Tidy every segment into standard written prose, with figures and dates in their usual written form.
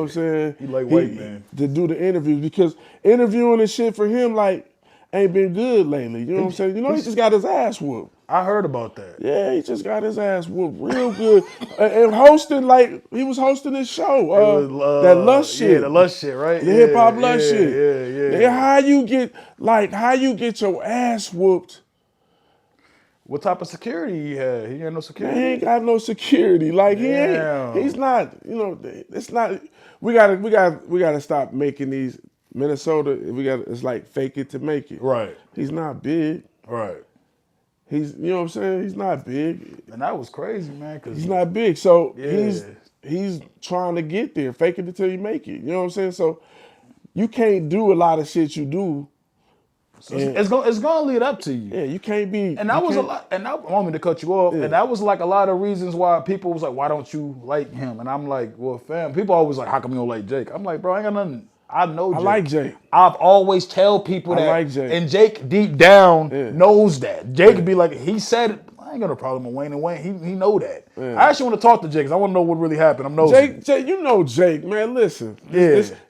what I'm saying? He like white man. To do the interviews because interviewing and shit for him like ain't been good lately. You know what I'm saying? You know he just got his ass whooped. I heard about that. Yeah, he just got his ass whooped real good. And hosting like he was hosting his show. That Lust shit. Yeah, the Lust shit, right? The hip hop Lust shit. Yeah. Nigga, how you get your ass whooped? What type of security he had? He had no security. Man, he ain't got no security. Like he's not. You know, it's not. We gotta stop making these Minnesota. It's like fake it to make it. Right. He's not big. Right. You know what I'm saying? He's not big. And that was crazy, man. Cause he's not big. So yeah. he's trying to get there. Fake it until you make it. You know what I'm saying? So you can't do a lot of shit you do. So it's gonna lead up to you. Yeah, you can't be. And that was a lot. And I want me to cut you off. Yeah. And that was like a lot of reasons why people was like, "Why don't you like him?" And I'm like, "Well, fam." People always like, "How come you don't like Jake?" I'm like, "Bro, I ain't got nothing. I know Jake. I like Jake. I've always tell people that. I like Jake. And Jake deep down knows that. Jake be like, he said it. I ain't got a problem with Wayne and Wayne. He know that. Yeah. I actually want to talk to Jake because I want to know what really happened. I'm nosy. Jake, you know Jake, man. Listen.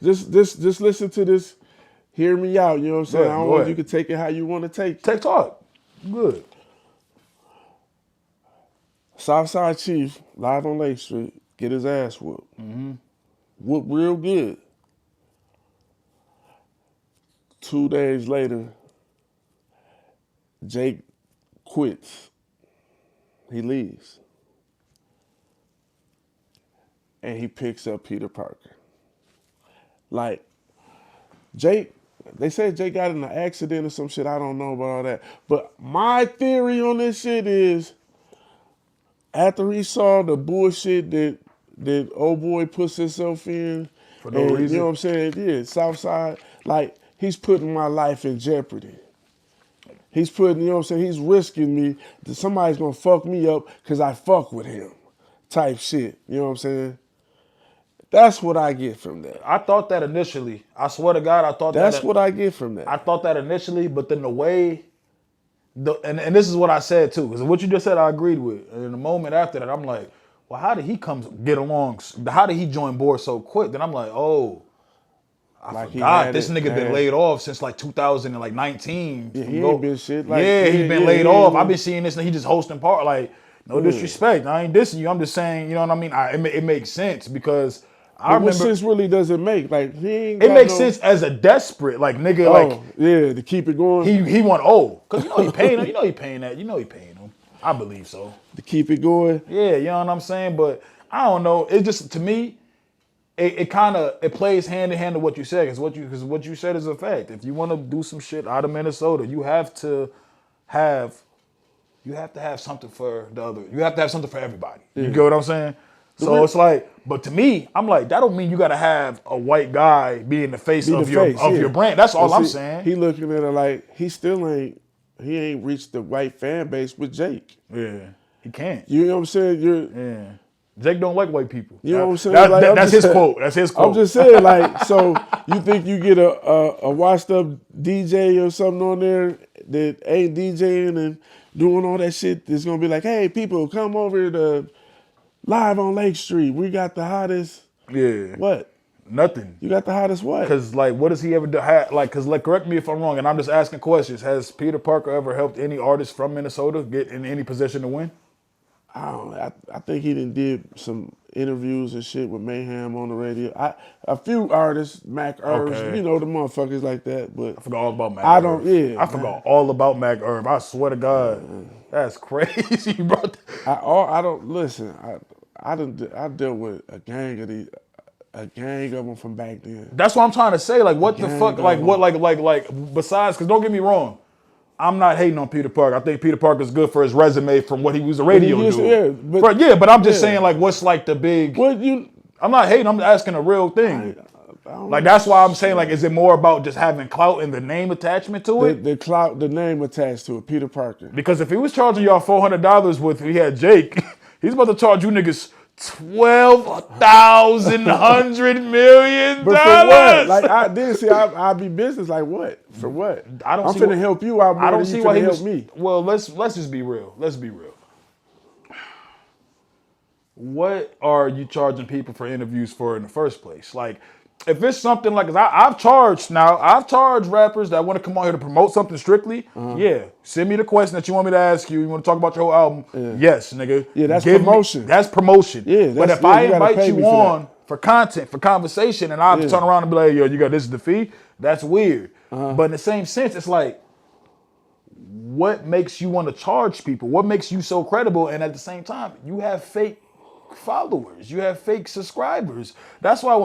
Just listen to this. Hear me out. You know what I'm saying? I don't want you can take it how you want to take it. Take talk. Good. Southside Chief, live on Lake Street, get his ass whooped. Mm-hmm. Whooped real good. 2 days later, Jake quits. He leaves. And he picks up Peter Parker. Like, Jake, they said Jake got in an accident or some shit. I don't know about all that. But my theory on this shit is, after he saw the bullshit that old boy puts himself in, for no reason. You know what I'm saying? Yeah, Southside, like, he's putting my life in jeopardy. He's putting, you know what I'm saying? He's risking me that somebody's gonna fuck me up because I fuck with him type shit. You know what I'm saying? That's what I get from that. I thought that initially. I swear to God, I thought that's what I get from that. I thought that initially, but then the way, and this is what I said too, because what you just said I agreed with. And in the moment after that, I'm like, well, how did he get along? How did he join board so quick? Then I'm like, oh, I forgot this nigga been laid off since like 2019. Yeah, he ain't been shit. Like, he's been laid off. I've been seeing this, and he just hosting part. Like, no disrespect. I ain't dissing you. I'm just saying, you know what I mean? It makes sense because I remember. What sense really does it make? Like, he ain't. It makes sense as a desperate, like, nigga, like. Yeah, to keep it going. He want because you know he paying him. You know he paying that. You know he paying him. I believe so. To keep it going. Yeah, you know what I'm saying. But I don't know. It just, to me, it kind of plays hand in hand to what you said. Because what you said is a fact. If you want to do some shit out of Minnesota, you have to have something for the other. You have to have something for everybody. Yeah. You get what I'm saying? So it's like, but to me, I'm like, that don't mean you got to have a white guy be in the face of your brand. That's all I'm saying. He looking at it like he ain't reached the white fan base with Jake. Yeah, he can't. You know what I'm saying? Jake don't like white people. You know what I'm saying? That's his quote. That's his quote. I'm just saying, like, so you think you get a washed up DJ or something on there that ain't DJing and doing all that shit that's gonna be like, hey, people, come over to live on Lake Street. We got the hottest. Yeah. What? Nothing. You got the hottest what? Because, like, what does he ever do? Like, because, like, correct me if I'm wrong, and I'm just asking questions. Has Peter Parker ever helped any artist from Minnesota get in any position to win? I think he did some interviews and shit with Mayhem on the radio. A few artists, Mac Irv, you know, the motherfuckers like that. But I forgot all about Mac Irv. I forgot all about Mac Irv. I swear to God, that's crazy, bro. I don't listen. I dealt with a gang of them from back then. That's what I'm trying to say. Like, what the fuck? Like, what? Like. Besides, because don't get me wrong. I'm not hating on Peter Parker. I think Peter Parker's good for his resume from what he was a radio dude. But I'm just saying, like, what's like the big... I'm not hating. I'm asking a real thing. Like, that's why I'm saying, like, is it more about just having clout and the name attachment to it? The clout, the name attached to it, Peter Parker. Because if he was charging y'all $400 with, he had Jake, he's about to charge you niggas $12,100 million. But for what? Like, I'd be business. Like, what? For what? I'm finna help you out more. I don't see why he help me. Well, let's just be real. Let's be real. what are you charging people for interviews for in the first place? Like, if it's something like, I've charged rappers that want to come on here to promote something strictly. Yeah, send me the question that you want me to ask you. You want to talk about your whole album? Yes, nigga. Yeah, that's promotion. That's promotion. Yeah, but if I invite you on for content, for conversation, and I have to turn around and be like, yo, you got this is the fee, that's weird. But in the same sense, it's like, what makes you want to charge people? What makes you so credible? And at the same time, you have fake followers. You have fake subscribers. That's why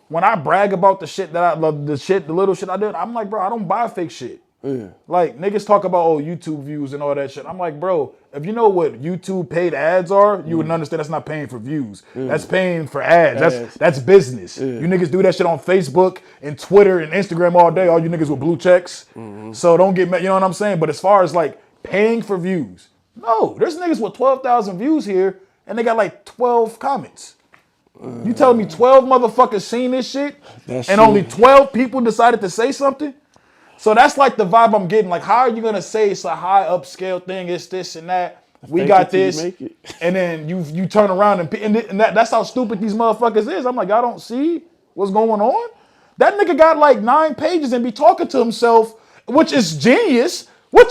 when I brag about the shit that I love, the little shit I did, I'm like, bro, I don't buy fake shit. Yeah. Like, niggas talk about, YouTube views and all that shit. I'm like, bro, if you know what YouTube paid ads are, you would understand that's not paying for views. That's paying for ads. That's business. You niggas do that shit on Facebook and Twitter and Instagram all day, all you niggas with blue checks. So don't get mad, you know what I'm saying? But as far as like paying for views, no, there's niggas with 12,000 views here and they got like 12 comments. You telling me 12 motherfuckers seen this shit and only 12 people decided to say something? So that's like the vibe I'm getting. Like, how are you gonna say it's a high upscale thing? It's this and that. We got this, and then you turn around and that's how stupid these motherfuckers is. I'm like, y'all don't see what's going on? That nigga got like 9 pages and be talking to himself, which is genius. But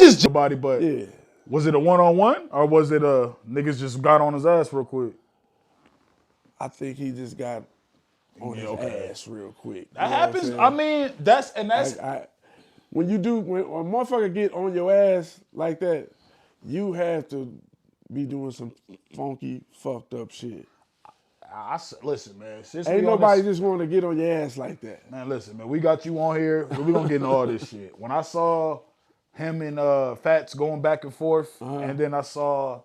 was it a one-on-one or was it niggas just got on his ass real quick? I think he just got on his ass real quick. That happens. I mean, that's. When a motherfucker get on your ass like that, you have to be doing some funky, fucked up shit. Listen, man. Ain't nobody just want to get on your ass like that. Man, listen, man. We got you on here. We gonna get into all this shit. When I saw him and Fats going back and forth, and then I saw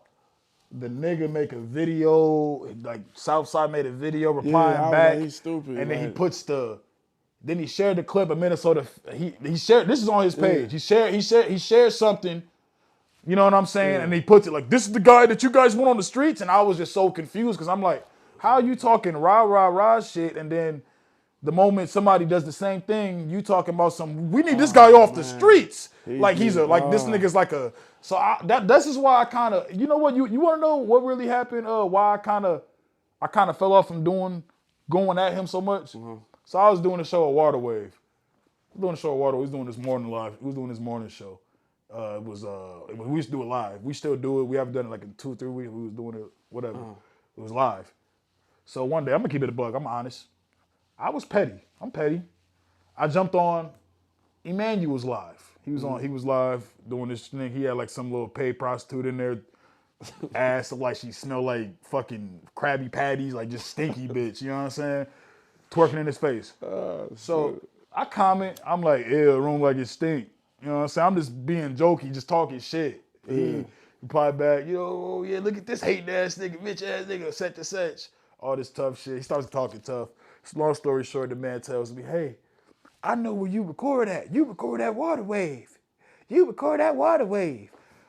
the nigga make a video, like Southside made a video replying back. He's stupid. And then he puts then he shared the clip of Minnesota. He shared, this is on his page. He shared something, you know what I'm saying? And he puts it like, this is the guy that you guys went on the streets. And I was just so confused because I'm like, how are you talking rah shit? And then the moment somebody does the same thing, you talking about we need this guy off the streets. This nigga's like a, so this is why I kind of, you know what, you want to know what really happened? Why I kind of fell off from going at him so much. So I was doing a show at Waterwave. We was doing this morning live. We was doing this morning show. We used to do it live. We still do it. We haven't done it like in 2 or 3 weeks. We was doing it, whatever. It was live. So one day, I'm gonna keep it a bug. I'm honest. I was petty. I'm petty. I jumped on. Emmanuel's live. He was live doing this thing. He had like some little paid prostitute in there. Ass looked like she smelled like fucking Krabby Patties, like just stinky bitch. You know what I'm saying? Twerking in his face. So I comment, I'm like, ew, room like it stink. You know what I'm saying? I'm just being jokey, just talking shit. He replied back, yo, yeah, look at this hating ass nigga, bitch ass nigga, such and such. All this tough shit. He starts talking tough. Long story short, the man tells me, hey, I know where you record at. You record at Waterwave.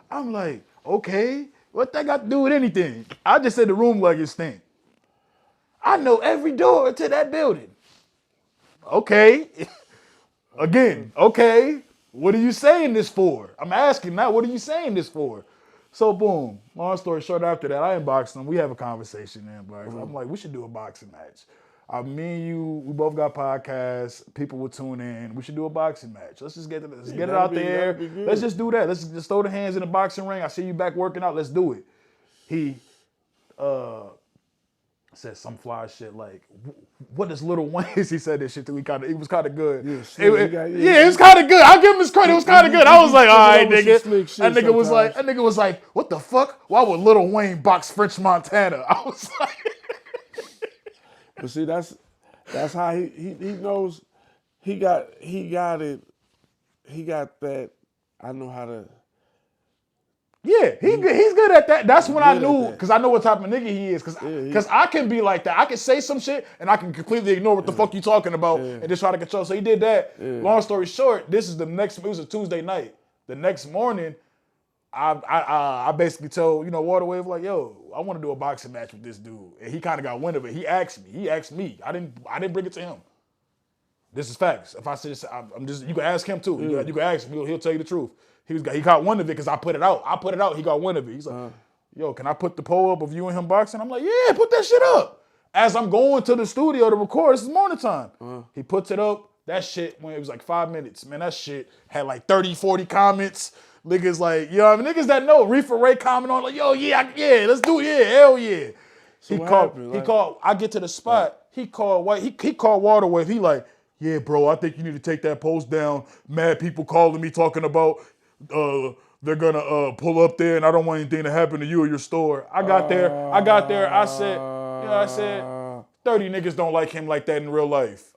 I'm like, okay, what that got to do with anything? I just said the room like it stink. I know every door to that building. Okay. Again, okay. What are you saying this for? I'm asking now, what are you saying this for? So boom, long story short, after that, I inboxed him. We have a conversation in inbox. I'm like, we should do a boxing match. Me and you, we both got podcasts. People will tune in. We should do a boxing match. Let's just get it out there. Let's just do that. Let's just throw the hands in the boxing ring. I see you back working out. Let's do it. He said some fly shit like, what does Lil Wayne? He said this shit too. It was kind of good. It was kind of good. I'll give him his credit. It was kind of good. I was like, all right, nigga. That nigga was like, what the fuck? Why would Lil Wayne box French Montana? I was like, but see, that's how he knows. He got it. He got that. I know how to. Yeah, he's good at that. That's when I knew, because I know what type of nigga he is. Because I can be like that. I can say some shit and I can completely ignore what the fuck you talking about and just try to control. So he did that. Long story short, it was a Tuesday night. The next morning, I basically told, Waterwave, like, yo, I want to do a boxing match with this dude. And he kind of got wind of it. He asked me. I didn't bring it to him. This is facts. If I say this, you can ask him too. You can ask him. He'll tell you the truth. He got wind of it because I put it out. He got wind of it. He's like, yo, can I put the poll up of you and him boxing? I'm like, yeah, put that shit up. As I'm going to the studio to record, this is morning time. He puts it up. That shit, when it was like 5 minutes, man, that shit had like 30, 40 comments. Niggas like, you know what I mean? Niggas that know. Reefer Ray comment on like, yo, yeah, let's do it. Yeah, hell yeah. So He what called, happened? he Like- called, I get to the spot. He called White, he called Waterwave. He like, yeah, bro, I think you need to take that post down. Mad people calling me talking about they're gonna pull up there and I don't want anything to happen to you or your store. I got there, I said, 30 niggas don't like him like that in real life.